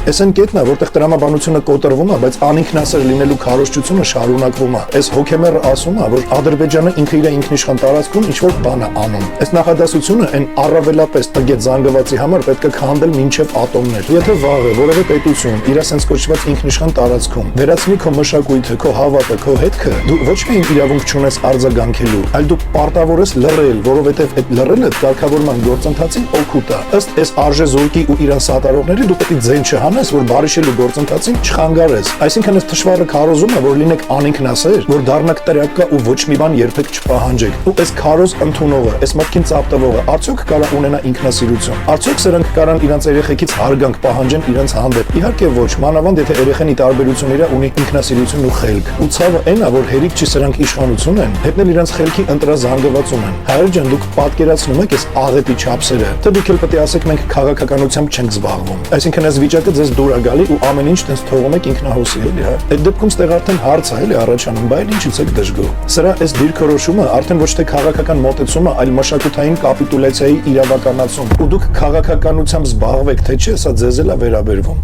Այս այն կետն է, որտեղ տրամաբանությունը կոտրվում է, բայց անինքնասեր լինելու քարոզչությունը շարունակվում է։ Այս հոգեմերը ասում է, որ Ադրբեջանը ինքը իր ինքնիշխան տարածքում ինչ-որ բան է անում։ Այս նախադասությունը այն առավելապես տգետ զանգվածի համար պետք է քանդել մինչև ատոմներ։ Եթե վաղը որևէ պետություն իր ասենց կոչված ինքնիշխան տարածքում վերացնի քո մշակույթը, քո հավատը, քո հետքը, դու ոչ միայն իրավունք չունես արձագանքելու, այլ դու պարտավոր ես լռել, որովհետև այդ լռելը կարգավորման գործընթացին օգուտ է։ Ըստ այս արժե զորքի ու իրան սատարողների դու պետք է ձեն չհանես, որ բարիշելու գործընթացին չխանգարես։ Այսինքն այս թշվառը քարոզում է, որ լինեք անինքնասեր, որ դառնաք տրյակկա ու ոչ մի բան երբեք չպահանջեք։ Ու այս քարոզ ընդունողը, այս մտքին ծապտվողը արդյոք կարա ունենա ինքնասիրություն։ Արդյոք սրանք կարան իրանց երեխեքից հարգանք պահանջեն իրանց հանդեպ։ Իհարկե ոչ, մանավանդ եթե երեխանի տարբերությունները ունի ինքնասիրություն ու խելք։ Ու ցավը այն է, որ հերիք չի սրանք իշխանություն են, հետնել իրանց խելքի ընտրազանգվածում են։ Հայր ջան, դուք պատկերացնում եք այս աղետի չափսերը, թե դուք էլ պետք է ասեք մենք քաղաքականությամբ չենք զբաղվում։ Այսինքն այս վիճակը ձեզ դուր է գալի ու ամեն ինչ տենց թողում եք ինքնահոսի, էլի հա։ Այդ դեպքում ստեղ արդեն հարց է, էլի առաջանում, բայց ինչից եք դժգոհ։ Սրա այս դիրքորոշումը արդեն ոչ թե քաղաքական մոտեցում է, այլ մշակութային կապիտուլյացիայի իրավականացում։ Ու դուք քաղաքականությամբ զբաղվեք, թե չէ, սա ձեզ էլ է վերաբերվում։